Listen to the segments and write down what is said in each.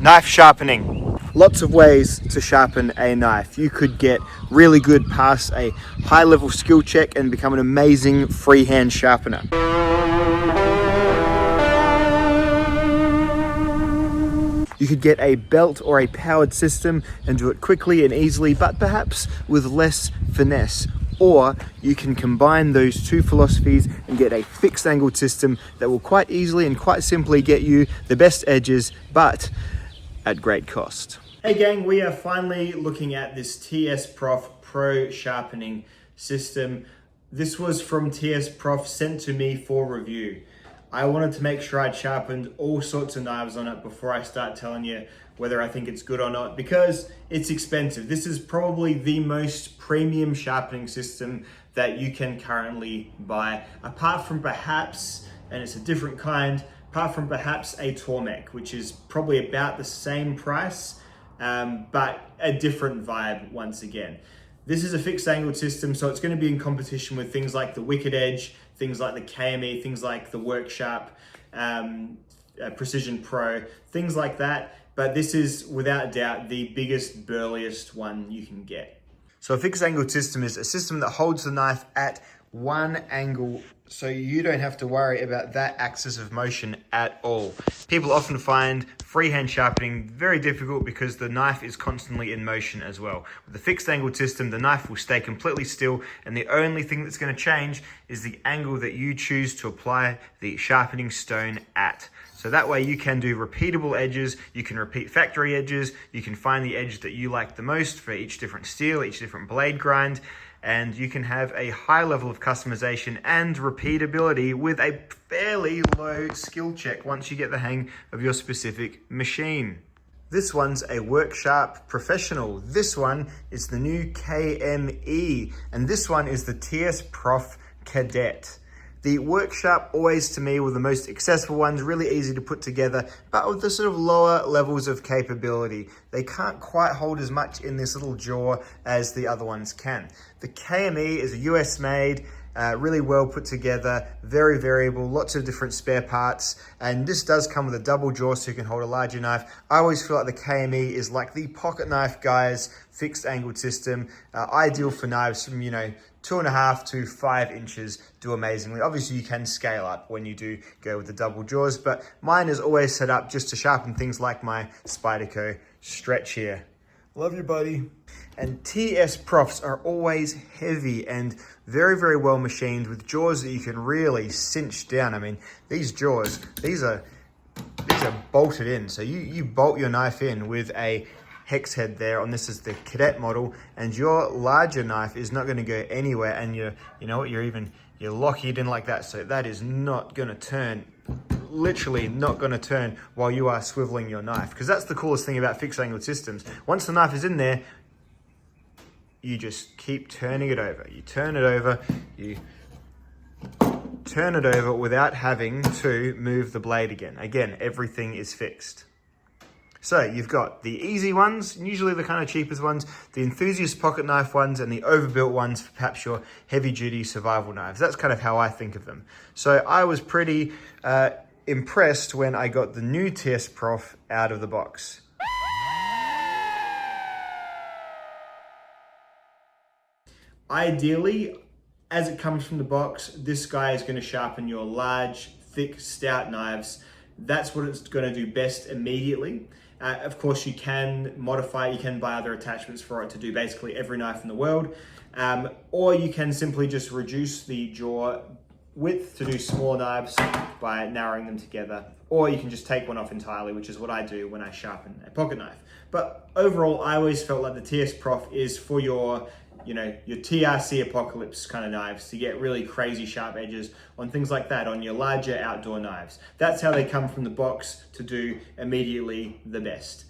Knife sharpening. Lots of ways to sharpen a knife. You could get really good past a high level skill check and become an amazing freehand sharpener. You could get a belt or a powered system and do it quickly and easily, but perhaps with less finesse. Or you can combine those two philosophies and get a fixed angled system that will quite easily and quite simply get you the best edges, but at great cost. Hey gang, we are finally looking at this TSPROF Pro sharpening system. This was from TSPROF, sent to me for review. I wanted to make sure I'd sharpened all sorts of knives on it before I start telling you whether I think it's good or not, because it's expensive. This is probably the most premium sharpening system that you can currently buy, apart from perhaps, and it's a different kind, apart from perhaps a Tormek, which is probably about the same price, but a different vibe once again. This is a fixed angled system, so it's going to be in competition with things like the Wicked Edge, things like the KME, things like the Worksharp, Precision Pro, things like that. But this is without doubt the biggest, burliest one you can get. So a fixed angled system is a system that holds the knife at one angle, so you don't have to worry about that axis of motion at all. People often find freehand sharpening very difficult because the knife is constantly in motion as well. With the fixed angled system, the knife will stay completely still, and the only thing that's going to change is the angle that you choose to apply the sharpening stone at. So that way you can do repeatable edges, you can repeat factory edges, you can find the edge that you like the most for each different steel, each different blade grind, and you can have a high level of customization and repeatability with a fairly low skill check once you get the hang of your specific machine. This one's a Worksharp Professional. This one is the new KME, and this one is the TSPROF Cadet. The Worksharp always to me were the most accessible ones, really easy to put together, but with the sort of lower levels of capability. They can't quite hold as much in this little jaw as the other ones can. The KME is a US made, really well put together, very variable, lots of different spare parts, and this does come with a double jaw so you can hold a larger knife. I always feel like the KME is like the pocket knife guy's fixed angled system, ideal for knives from 2.5 to 5 inches, do amazingly. Obviously you can scale up when you do go with the double jaws, but mine is always set up just to sharpen things like my Spyderco stretch here. Love you, buddy. And TSPROFs are always heavy and very, very well machined with jaws that you can really cinch down. I mean, these jaws, these are bolted in. So you bolt your knife in with a hex head there on this is the Cadet model, and your larger knife is not going to go anywhere, and you're locking it in like that, so that is not going to turn, literally not going to turn while you are swiveling your knife, because that's the coolest thing about fixed angled systems. Once the knife is in there, you just keep turning it over. You turn it over, you turn it over without having to move the blade again. Again, everything is fixed. So you've got the easy ones, usually the kind of cheapest ones, the enthusiast pocket knife ones, and the overbuilt ones for perhaps your heavy duty survival knives. That's kind of how I think of them. So I was pretty impressed when I got the new TSPROF out of the box. Ideally, as it comes from the box, this guy is going to sharpen your large, thick, stout knives. That's what it's going to do best immediately. Of course, you can modify, you can buy other attachments for it to do basically every knife in the world. Or you can simply just reduce the jaw width to do small knives by narrowing them together. Or you can just take one off entirely, which is what I do when I sharpen a pocket knife. But overall, I always felt like the TSPROF is for your TRC apocalypse kind of knives, to get really crazy sharp edges on things like that, on your larger outdoor knives. That's how they come from the box to do immediately the best.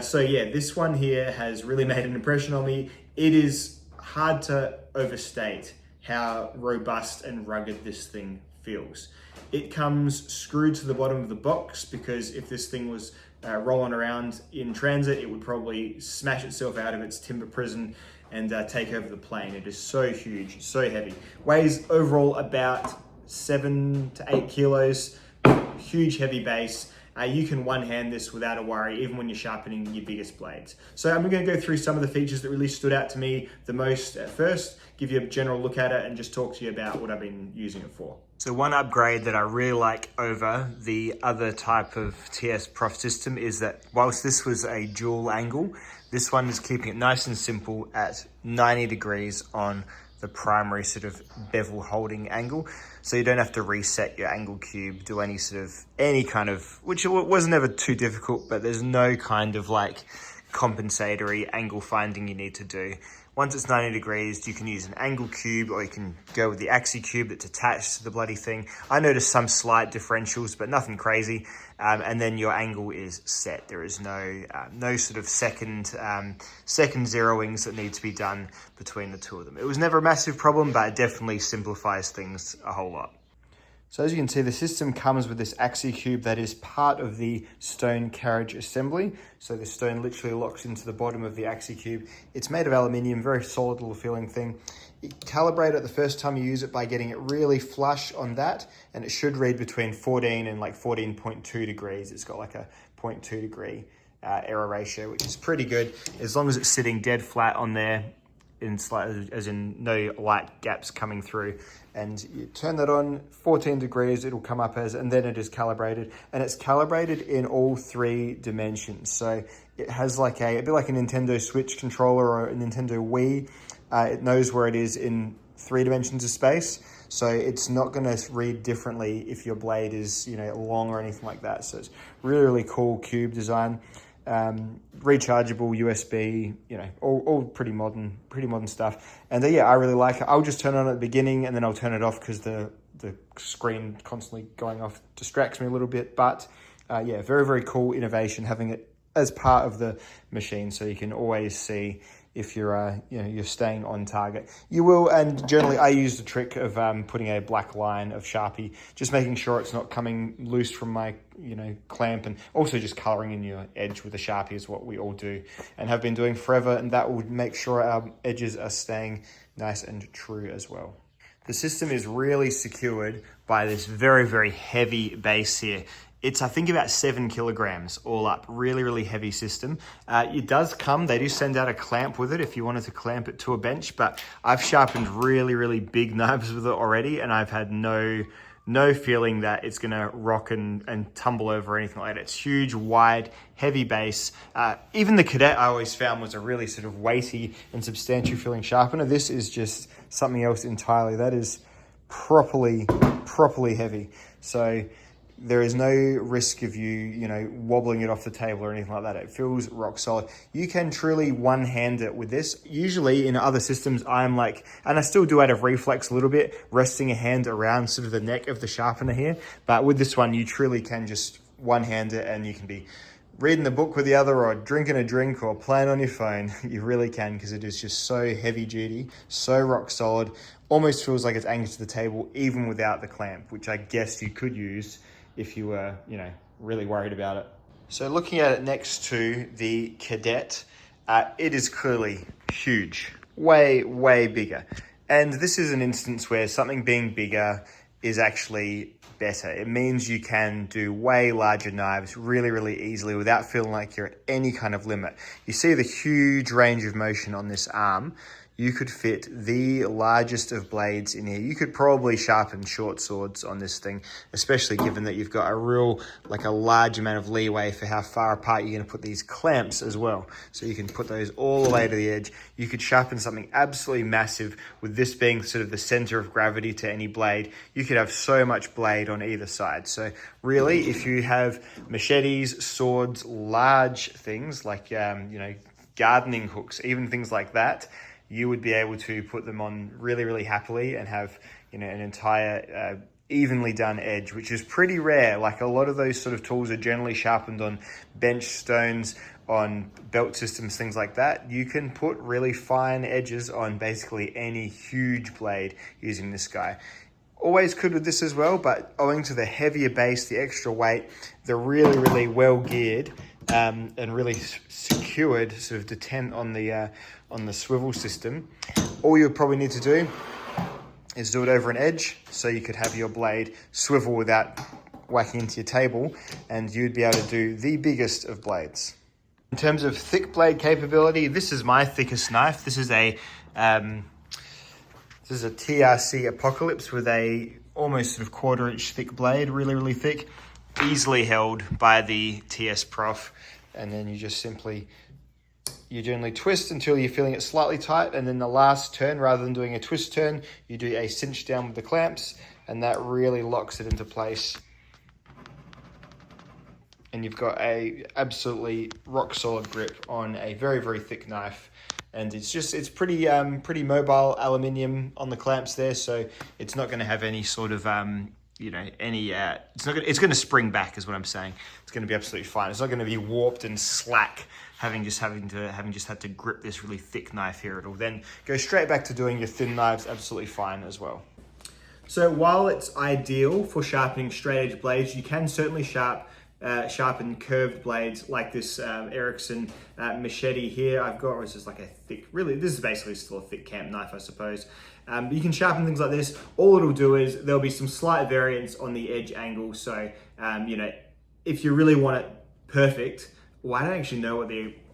So yeah, this one here has really made an impression on me. It is hard to overstate how robust and rugged this thing feels. It comes screwed to the bottom of the box, because if this thing was rolling around in transit, it would probably smash itself out of its timber prison and take over the plane. It is so huge, so heavy. Weighs overall about 7 to 8 kilos, huge heavy base. you can one-hand this without a worry, even when you're sharpening your biggest blades. So I'm going to go through some of the features that really stood out to me the most at first, give you a general look at it, and just talk to you about what I've been using it for. So one upgrade that I really like over the other type of TSPROF system is that whilst this was a dual angle, this one is keeping it nice and simple at 90 degrees on the primary sort of bevel holding angle. So you don't have to reset your angle cube, do any kind of, which was never too difficult, but there's no kind of like compensatory angle finding you need to do. Once it's 90 degrees, you can use an angle cube, or you can go with the axi cube that's attached to the bloody thing. I noticed some slight differentials, but nothing crazy. And then your angle is set. There is no sort of second zeroings that need to be done between the two of them. It was never a massive problem, but it definitely simplifies things a whole lot. So as you can see, the system comes with this axi cube that is part of the stone carriage assembly. So the stone literally locks into the bottom of the axi cube. It's made of aluminium, very solid little feeling thing. You calibrate it the first time you use it by getting it really flush on that, and it should read between 14 and like 14.2 degrees. It's got like a 0.2 degree error ratio, which is pretty good. As long as it's sitting dead flat on there, as in no light gaps coming through, and you turn that on 14 degrees, it'll come up as, and then it is calibrated, and it's calibrated in all 3 dimensions. So it has like a bit like a Nintendo Switch controller or a Nintendo Wii. It knows where it is in 3 dimensions of space, so it's not going to read differently if your blade is, you know, long or anything like that. So it's really cool cube design. Rechargeable USB, you know, all pretty modern stuff. And yeah, I really like it. I'll just turn it on at the beginning and then I'll turn it off because the screen constantly going off distracts me a little bit. But yeah, very cool innovation having it as part of the machine, so you can always see if you're you're staying on target. You will, and generally I use the trick of putting a black line of Sharpie, just making sure it's not coming loose from my clamp, and also just coloring in your edge with a Sharpie is what we all do and have been doing forever, and that will make sure our edges are staying nice and true as well. The system is really secured by this very heavy base here. It's, I think, about 7 kilograms all up. Really heavy system. It does come, they do send out a clamp with it if you wanted to clamp it to a bench, but I've sharpened really big knives with it already, and I've had no feeling that it's gonna rock and tumble over or anything like that. It's huge, wide, heavy base. Even the Cadet I always found was a really sort of weighty and substantial feeling sharpener. This is just something else entirely. That is properly heavy. So there is no risk of you wobbling it off the table or anything like that. It feels rock solid. You can truly one-hand it with this. Usually in other systems, I'm like, and I still do out of reflex a little bit, resting a hand around sort of the neck of the sharpener here. But with this one, you truly can just one-hand it, and you can be reading the book with the other, or drinking a drink, or playing on your phone. You really can, because it is just so heavy duty, so rock solid. Almost feels like it's anchored to the table even without the clamp, which I guess you could use if you were, really worried about it. So looking at it next to the Cadet, it is clearly huge, way bigger. And this is an instance where something being bigger is actually better. It means you can do way larger knives really easily without feeling like you're at any kind of limit. You see the huge range of motion on this arm. You could fit the largest of blades in here. You could probably sharpen short swords on this thing, especially given that you've got a large amount of leeway for how far apart you're gonna put these clamps as well. So you can put those all the way to the edge. You could sharpen something absolutely massive with this being sort of the center of gravity to any blade. You could have so much blade on either side. So really, if you have machetes, swords, large things like, gardening hooks, even things like that, you would be able to put them on really happily and have, an entire evenly done edge, which is pretty rare. Like, a lot of those sort of tools are generally sharpened on bench stones, on belt systems, things like that. You can put really fine edges on basically any huge blade using this guy. Always could with this as well, but owing to the heavier base, the extra weight, they're really well geared and really secured, sort of detent on the swivel system. All you probably need to do is do it over an edge, so you could have your blade swivel without whacking into your table, and you'd be able to do the biggest of blades. In terms of thick blade capability, this is my thickest knife. This is a TRC Apocalypse with a almost sort of 1/4 inch thick blade, really, really thick, easily held by the TSPROF. And then you generally twist until you're feeling it slightly tight. And then the last turn, rather than doing a twist turn, you do a cinch down with the clamps, and that really locks it into place. And you've got a absolutely rock solid grip on a very, very thick knife. And it's pretty mobile aluminium on the clamps there. So it's not going to have any sort of, it's going to spring back is what I'm saying. It's going to be absolutely fine. It's not going to be warped and slack, having just had to grip this really thick knife here. It'll then go straight back to doing your thin knives absolutely fine as well. So while it's ideal for sharpening straight edge blades, you can certainly sharpen curved blades like this Ericsson machete here I've got, which is like a thick, this is basically still a thick camp knife, I suppose. You can sharpen things like this. All it'll do is there'll be some slight variance on the edge angle. So, if you really want it perfect, well, I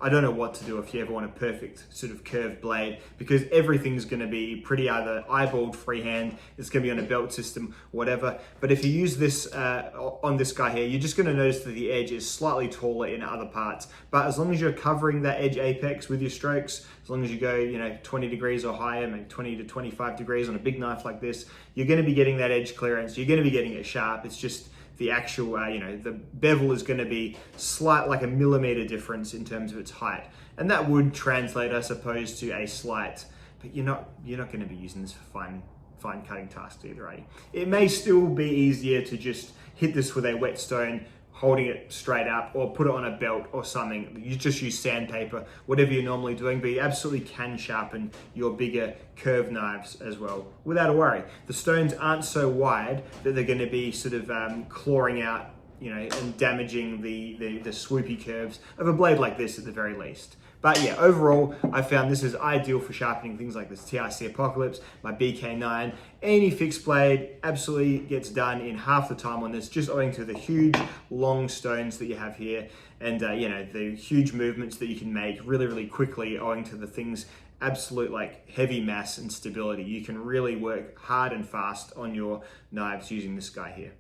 don't know what to do if you ever want a perfect sort of curved blade, because everything's going to be pretty either eyeballed freehand, it's going to be on a belt system, whatever. But if you use this on this guy here, you're just going to notice that the edge is slightly taller in other parts. But as long as you're covering that edge apex with your strokes, as long as you go 20 degrees or higher, maybe 20 to 25 degrees on a big knife like this, you're going to be getting that edge clearance. You're going to be getting it sharp. It's just the actual, the bevel is going to be slight, like a millimeter difference in terms of its height. And that would translate, I suppose, to a slight, but you're not going to be using this for fine cutting tasks either, eh? It may still be easier to just hit this with a whetstone, holding it straight up, or put it on a belt or something. You just use sandpaper, whatever you're normally doing, but you absolutely can sharpen your bigger curved knives as well without a worry. The stones aren't so wide that they're going to be sort of clawing out, and damaging the swoopy curves of a blade like this at the very least. But yeah, overall, I found this is ideal for sharpening things like this TRC Apocalypse, my BK9. Any fixed blade absolutely gets done in half the time on this, just owing to the huge, long stones that you have here, and the huge movements that you can make really, really quickly, owing to the thing's absolute heavy mass and stability. You can really work hard and fast on your knives using this guy here.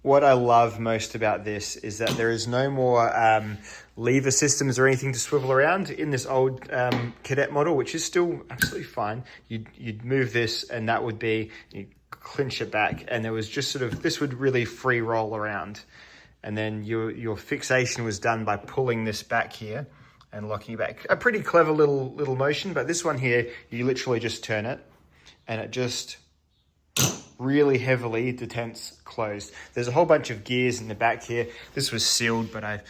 What I love most about this is that there is no more lever systems or anything to swivel around in this old Cadet model, which is still absolutely fine. You'd move this and that would be, you clinch it back, and there was just this would really free roll around. And then your fixation was done by pulling this back here and locking it back. A pretty clever little motion, but this one here, you literally just turn it and it just really heavily detents closed. There's a whole bunch of gears in the back here. This was sealed, but I'm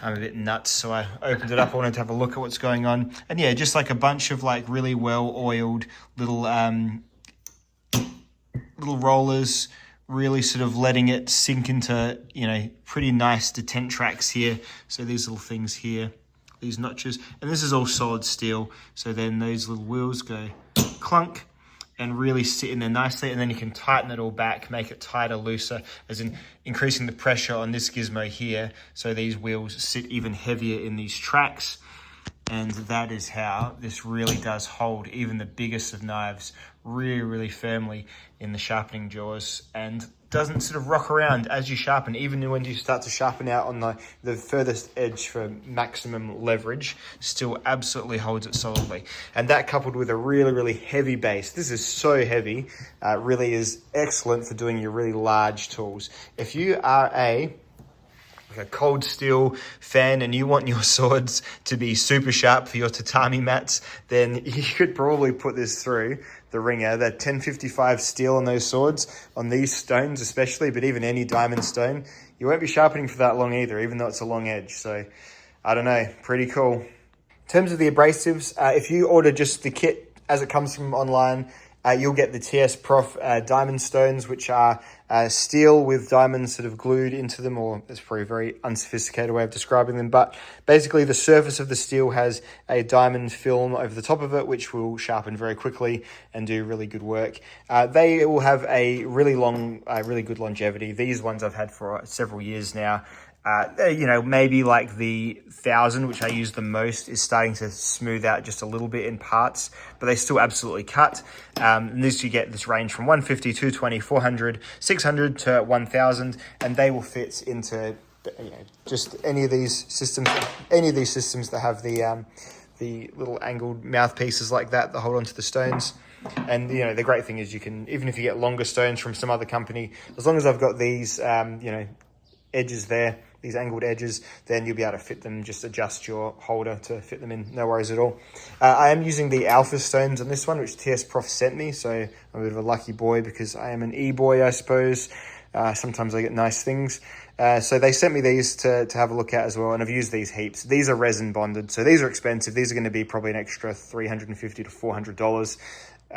a bit nuts, so I opened it up. I wanted to have a look at what's going on. And yeah, just like a bunch of really well-oiled little rollers, really sort of letting it sink into, pretty nice detent tracks here. So these little things here, these notches, and this is all solid steel. So then those little wheels go clunk and really sit in there nicely, and then you can tighten it all back, make it tighter, looser, as in increasing the pressure on this gizmo here, so these wheels sit even heavier in these tracks. And that is how this really does hold even the biggest of knives really, really firmly in the sharpening jaws, and doesn't sort of rock around as you sharpen. Even when you start to sharpen out on the furthest edge for maximum leverage, still absolutely holds it solidly. And that, coupled with a really, really heavy base, this is so heavy, really is excellent for doing your really large tools. If you are a cold steel fan and you want your swords to be super sharp for your tatami mats, then you could probably put this through the ringer. That 1055 steel on those swords, on these stones especially, but even any diamond stone, you won't be sharpening for that long either, even though it's a long edge. So I don't know, pretty cool. In terms of the abrasives, if you order just the kit as it comes from online, you'll get the TSPROF diamond stones, which are steel with diamonds sort of glued into them, or it's probably a very unsophisticated way of describing them, but basically the surface of the steel has a diamond film over the top of it, which will sharpen very quickly and do really good work. They will have a really long, really good longevity. These ones I've had for several years now. You know, maybe like the 1000, which I use the most, is starting to smooth out just a little bit in parts, but they still absolutely cut. And this, you get this range from 150, 220, 400, 600 to 1000, and they will fit into, you know, just any of these systems that have the little angled mouthpieces like that hold onto the stones. And, you know, the great thing is you can, even if you get longer stones from some other company, as long as I've got these, you know, edges there, these angled edges, then you'll be able to fit them, just adjust your holder to fit them in, no worries at all. I am using the alpha stones on this one, which TSPROF sent me, so I'm a bit of a lucky boy because I am an e-boy, I suppose. Sometimes I get nice things. So they sent me these to have a look at as well, and I've used these heaps. These are resin bonded, so these are expensive. These are going to be probably an extra $350 to $400.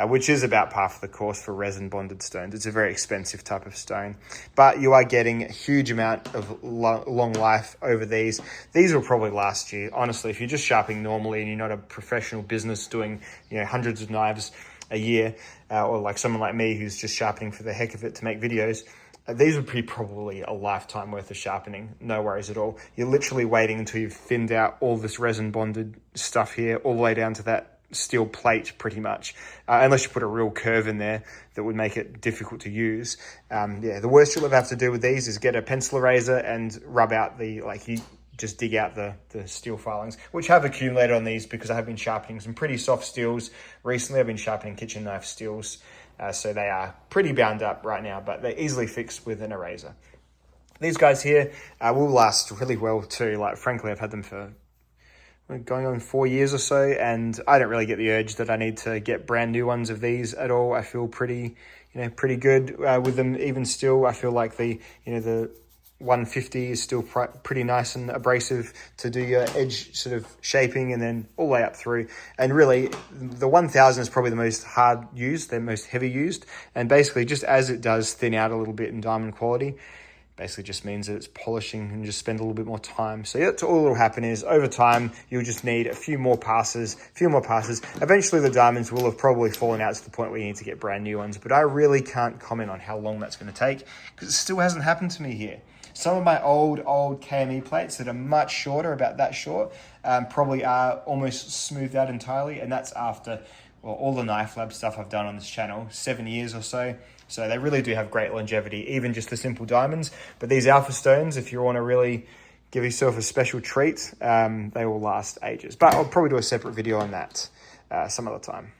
Which is about par for the course for resin bonded stones. It's a very expensive type of stone, but you are getting a huge amount of long life over these. These will probably last you, honestly, if you're just sharpening normally and you're not a professional business doing, you know, hundreds of knives a year, or like someone like me who's just sharpening for the heck of it to make videos. These would be probably a lifetime worth of sharpening, no worries at all. You're literally waiting until you've thinned out all this resin bonded stuff here, all the way down to that steel plate pretty much, unless you put a real curve in there that would make it difficult to use. Yeah, the worst you'll ever have to do with these is get a pencil eraser and rub out the, like, you just dig out the steel filings, which have accumulated on these because I have been sharpening some pretty soft steels recently. I've been sharpening kitchen knife steels, so they are pretty bound up right now, but they're easily fixed with an eraser. These guys here will last really well too. Like, frankly, I've had them for going on 4 years or so, and I don't really get the urge that I need to get brand new ones of these at all. I feel pretty good with them. Even still, I feel like the 150 is still pretty nice and abrasive to do your edge sort of shaping, and then all the way up through. And really, the 1000 is probably the most hard used, the most heavy used, and basically just as it does thin out a little bit in diamond quality, basically just means that it's polishing and just spend a little bit more time. So that's all that will happen is over time, you'll just need a few more passes. Eventually the diamonds will have probably fallen out to the point where you need to get brand new ones, but I really can't comment on how long that's going to take because it still hasn't happened to me here. Some of my old KME plates that are much shorter, about that short, probably are almost smoothed out entirely, and that's after, well, all the knife lab stuff I've done on this channel, 7 years or so. So they really do have great longevity, even just the simple diamonds. But these alpha stones, if you want to really give yourself a special treat, they will last ages. But I'll probably do a separate video on that some other time.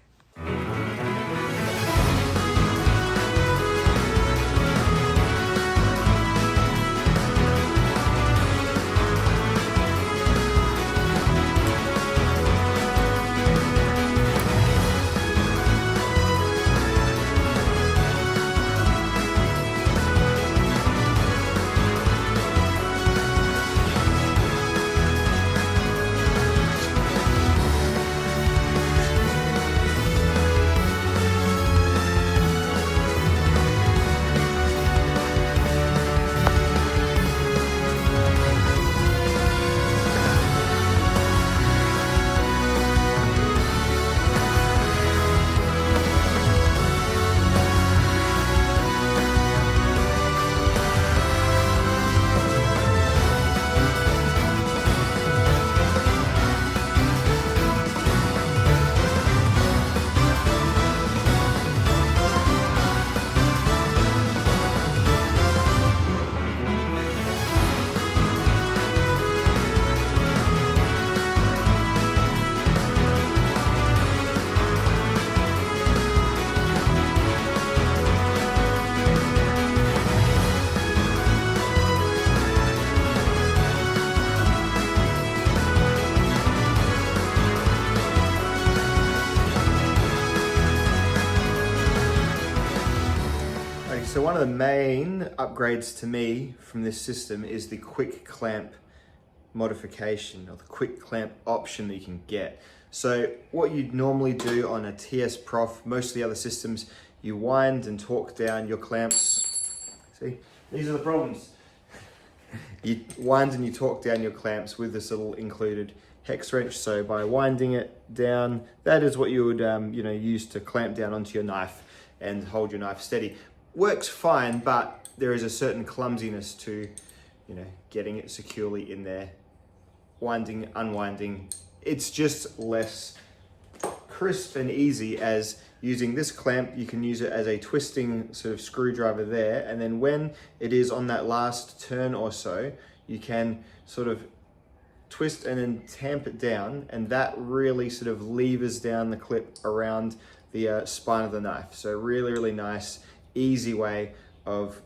So one of the main upgrades to me from this system is the quick clamp modification, or the quick clamp option that you can get. So what you'd normally do on a TSPROF, most of the other systems, you wind and torque down your clamps See, these are the problems. You wind and you torque down your clamps with this little included hex wrench. So by winding it down, that is what you would use to clamp down onto your knife and hold your knife steady. Works fine, but there is a certain clumsiness to getting it securely in there. Winding, unwinding, it's just less crisp and easy. As using this clamp, you can use it as a twisting sort of screwdriver there, and then when it is on that last turn or so, you can sort of twist and then tamp it down, and that really sort of levers down the clip around the spine of the knife. So really, really nice, easy way of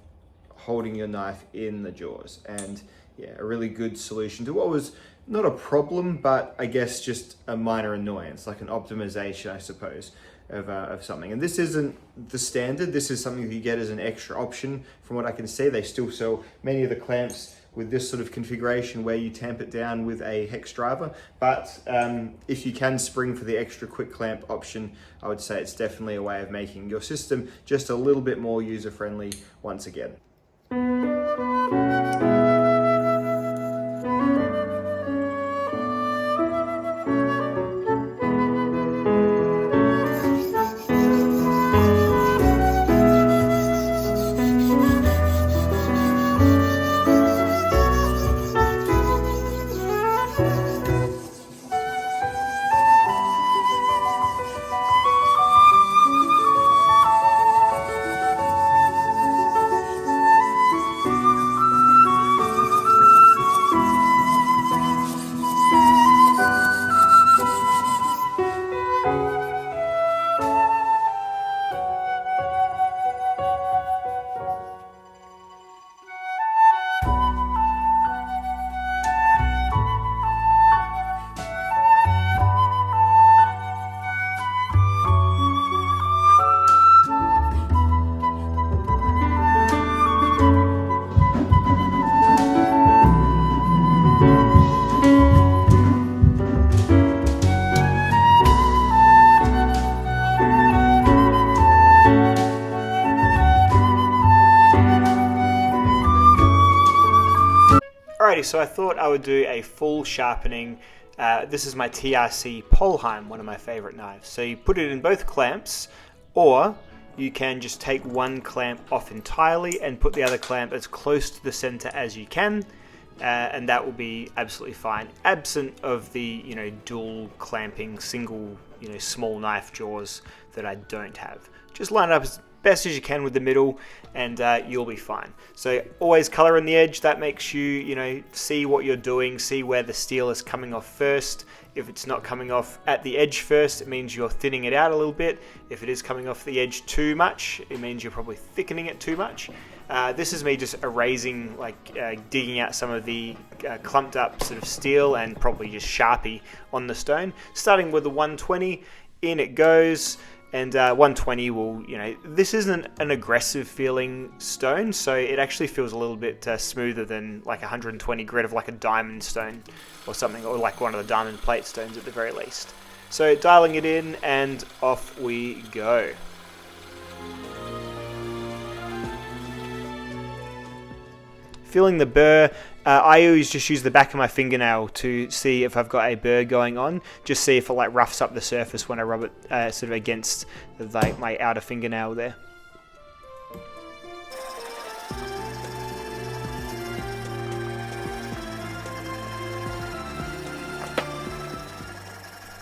holding your knife in the jaws, and yeah, a really good solution to what was not a problem, but I guess just a minor annoyance, like an optimization, I suppose, of something. And this isn't the standard. This is something that you get as an extra option. From what I can see, they still sell many of the clamps with this sort of configuration where you tamp it down with a hex driver. But if you can spring for the extra quick clamp option, I would say it's definitely a way of making your system just a little bit more user-friendly once again. Alrighty, so I thought I would do a full sharpening. This is my TRC Polheim, one of my favorite knives. So you put it in both clamps, or you can just take one clamp off entirely and put the other clamp as close to the center as you can, and that will be absolutely fine, absent of the dual clamping single small knife jaws that I don't have. Just line it up as best as you can with the middle, and you'll be fine. So always color in the edge. That makes you see what you're doing, see where the steel is coming off first. If it's not coming off at the edge first, it means you're thinning it out a little bit. If it is coming off the edge too much, it means you're probably thickening it too much. This is me just erasing, digging out some of the clumped up sort of steel and probably just Sharpie on the stone. Starting with the 120, in it goes. And 120 will, this isn't an aggressive feeling stone, so it actually feels a little bit smoother than like 120 grit of like a diamond stone or something, or like one of the diamond plate stones at the very least. So dialing it in, and off we go. Feeling the burr. I always just use the back of my fingernail to see if I've got a burr going on. Just see if it roughs up the surface when I rub it sort of against my outer fingernail there.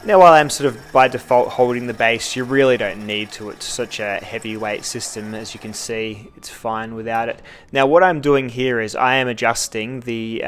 Now, while I'm sort of by default holding the base, you really don't need to. It's such a heavyweight system, as you can see. It's fine without it. Now, what I'm doing here is I am adjusting the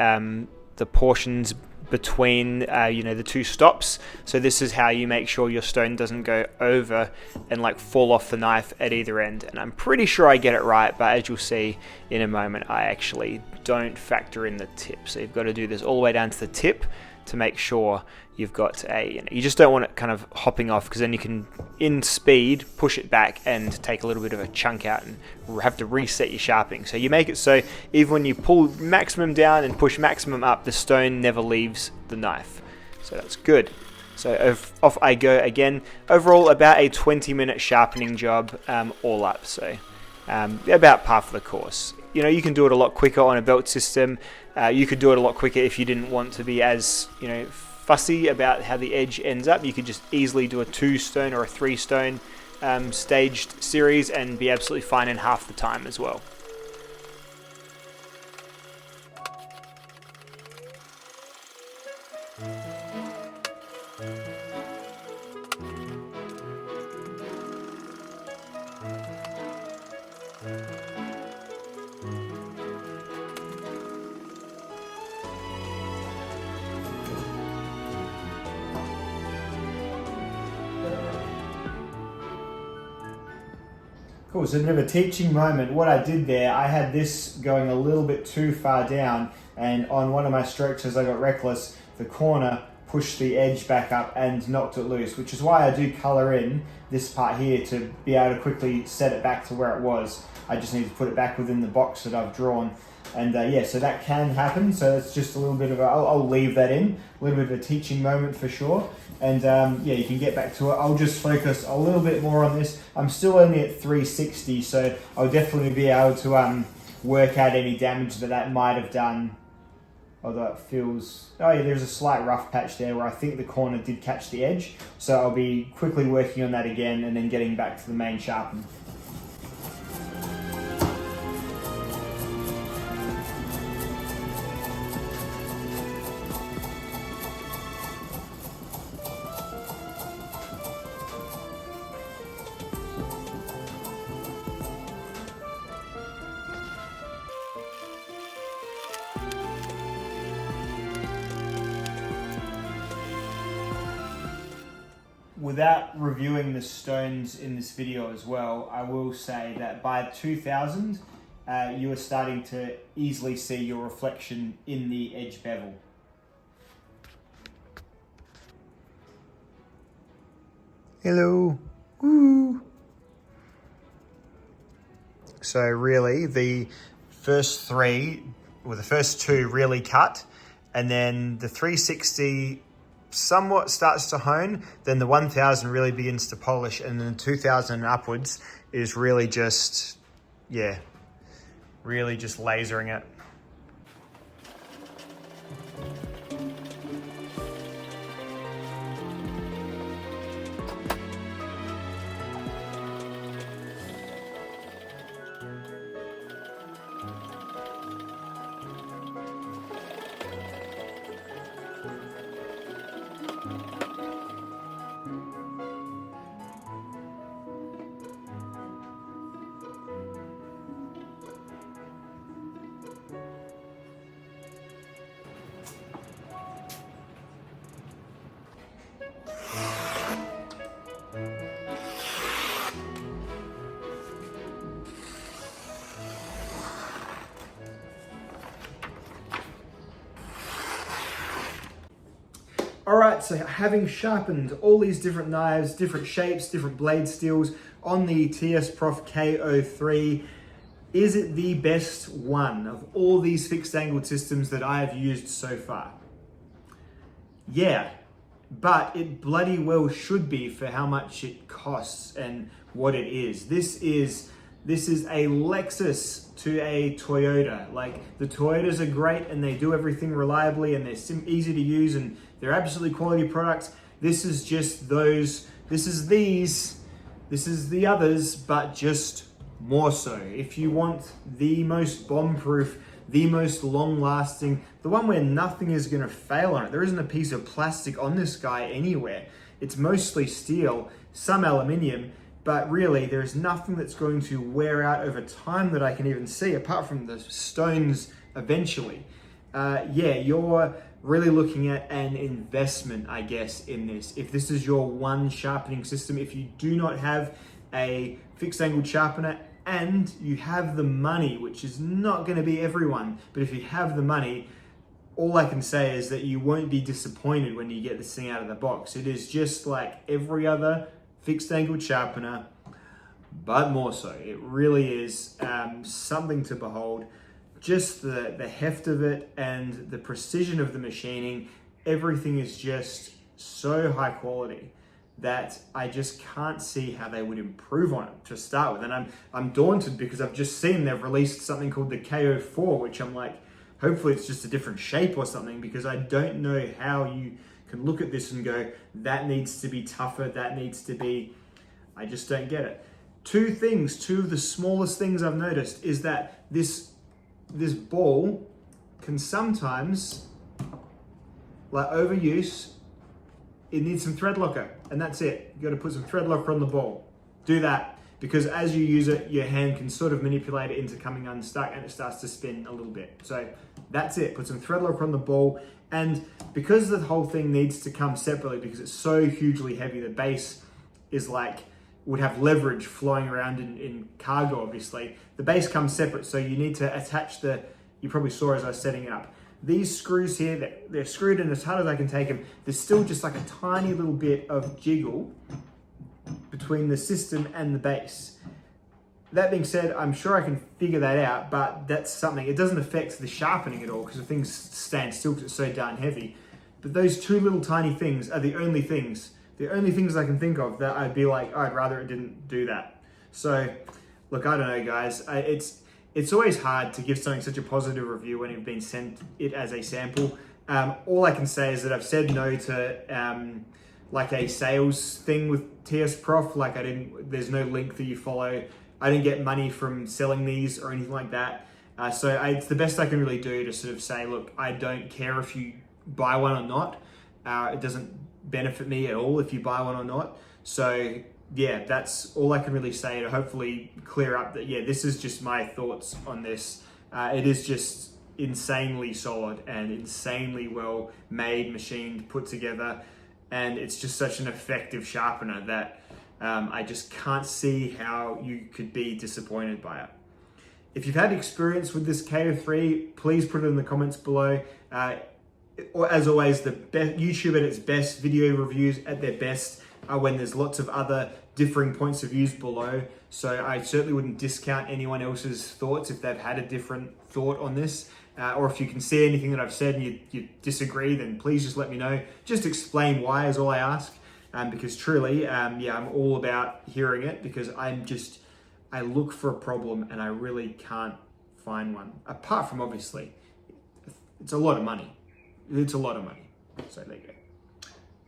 portions between the two stops. So this is how you make sure your stone doesn't go over and fall off the knife at either end. And I'm pretty sure I get it right, but as you'll see in a moment, I actually don't factor in the tip. So you've got to do this all the way down to the tip to make sure you've got you just don't want it kind of hopping off, because then you can, in speed, push it back and take a little bit of a chunk out and have to reset your sharpening. So you make it so even when you pull maximum down and push maximum up, the stone never leaves the knife. So that's good. So off I go again. Overall, about a 20-minute sharpening job all up. So about par for the course. you know, you can do it a lot quicker on a belt system. You could do it a lot quicker if you didn't want to be as, you know, fussy about how the edge ends up. You could just easily do a 2-stone or a 3-stone staged series and be absolutely fine in half the time as well. Cool, so a bit of a teaching moment. What I did there, I had this going a little bit too far down, and on one of my strokes as I got reckless, the corner pushed the edge back up and knocked it loose, which is why I do color in this part here to be able to quickly set it back to where it was. I just need to put it back within the box that I've drawn. And yeah, so that can happen. So it's just a little bit of a, I'll leave that in, a little bit of a teaching moment for sure. And yeah, you can get back to it. I'll just focus a little bit more on this. I'm still only at 360, so I'll definitely be able to work out any damage that might have done. Although it feels, oh yeah, there's a slight rough patch there where I think the corner did catch the edge. So I'll be quickly working on that again and then getting back to the main sharpen. Without reviewing the stones in this video as well, I will say that by 2000, you are starting to easily see your reflection in the edge bevel. Hello. Woo. So really, the first two really cut, and then the 360 somewhat starts to hone, then the 1000 really begins to polish, and then 2000 and upwards is really just, yeah, really just lasering it. All right, so having sharpened all these different knives, different shapes, different blade steels on the TSPROF K03, is it the best one of all these fixed angled systems that I have used so far? Yeah, but it bloody well should be for how much it costs and what it is. This is a Lexus to a Toyota. Like, the Toyotas are great and they do everything reliably and they're easy to use and they're absolutely quality products. This is just those, this is the others, but just more so. If you want the most bomb-proof, the most long-lasting, the one where nothing is gonna fail on it. There isn't a piece of plastic on this guy anywhere. It's mostly steel, some aluminum, but really there's nothing that's going to wear out over time that I can even see, apart from the stones eventually. Yeah, you're really looking at an investment, I guess, in this. If this is your one sharpening system, if you do not have a fixed angled sharpener and you have the money, which is not gonna be everyone, but if you have the money, all I can say is that you won't be disappointed when you get this thing out of the box. It is just like every other fixed angled sharpener, but more so. It really is something to behold. Just the heft of it and the precision of the machining, everything is just so high quality. that I just can't see how they would improve on it to start with. And I'm daunted because I've just seen they've released something called the K04, which I'm like, hopefully it's just a different shape or something, because I don't know how you can look at this and go, that needs to be tougher, that needs to be, I just don't get it. Two of the smallest things I've noticed is that this ball can sometimes, like overuse, it needs some thread locker, and that's it. You got to put some thread locker on the ball. Do that, because as you use it, your hand can sort of manipulate it into coming unstuck, and it starts to spin a little bit. So that's it. Put some thread locker on the ball, and because the whole thing needs to come separately, because it's so hugely heavy, the base is like, would have leverage flowing around in cargo, obviously. The base comes separate, so you need to attach you probably saw as I was setting it up. These screws here, they're screwed in as hard as I can take them. There's still just like a tiny little bit of jiggle between the system and the base. That being said, I'm sure I can figure that out, but that's something. It doesn't affect the sharpening at all because the things stand still because it's so darn heavy. But those two little tiny things are the only things I can think of that I'd be like, I'd rather it didn't do that. So, look, I don't know, guys. It's always hard to give something such a positive review when you've been sent it as a sample. All I can say is that I've said no to like a sales thing with TSPROF. Like there's no link that you follow. I didn't get money from selling these or anything like that. So it's the best I can really do to sort of say, look, I don't care if you buy one or not. It doesn't benefit me at all if you buy one or not. So yeah, that's all I can really say to hopefully clear up that, yeah, this is just my thoughts on this. It is just insanely solid and insanely well made, machined, put together. And it's just such an effective sharpener that I just can't see how you could be disappointed by it. If you've had experience with this K03, please put it in the comments below. As always, the YouTube at its best, video reviews at their best are when there's lots of other differing points of views below. So I certainly wouldn't discount anyone else's thoughts if they've had a different thought on this. Or if you can see anything that I've said and you disagree, then please just let me know. Just explain why is all I ask. Because truly, yeah, I'm all about hearing it, because I look for a problem and I really can't find one. Apart from, obviously, it's a lot of money. It's a lot of money. So there you go.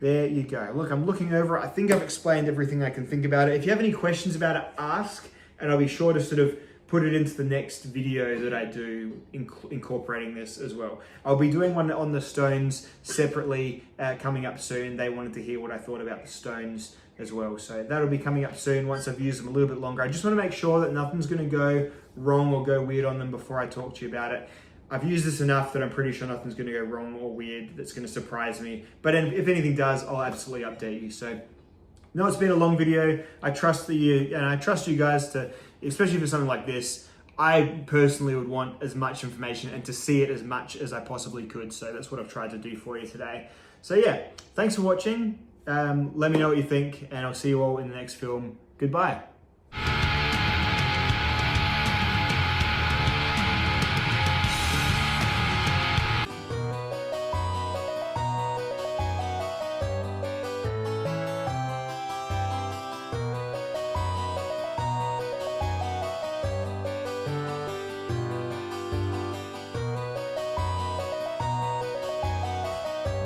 There you go. Look, I'm looking over it. I think I've explained everything I can think about it. If you have any questions about it, ask, and I'll be sure to sort of put it into the next video that I do incorporating this as well. I'll be doing one on the stones separately coming up soon. They wanted to hear what I thought about the stones as well. So that'll be coming up soon once I've used them a little bit longer. I just want to make sure that nothing's going to go wrong or go weird on them before I talk to you about it. I've used this enough that I'm pretty sure nothing's going to go wrong or weird that's going to surprise me. But if anything does, I'll absolutely update you. So, no, it's been a long video. I trust you guys to, especially for something like this. I personally would want as much information and to see it as much as I possibly could. So that's what I've tried to do for you today. So yeah, thanks for watching. Let me know what you think, and I'll see you all in the next film. Goodbye.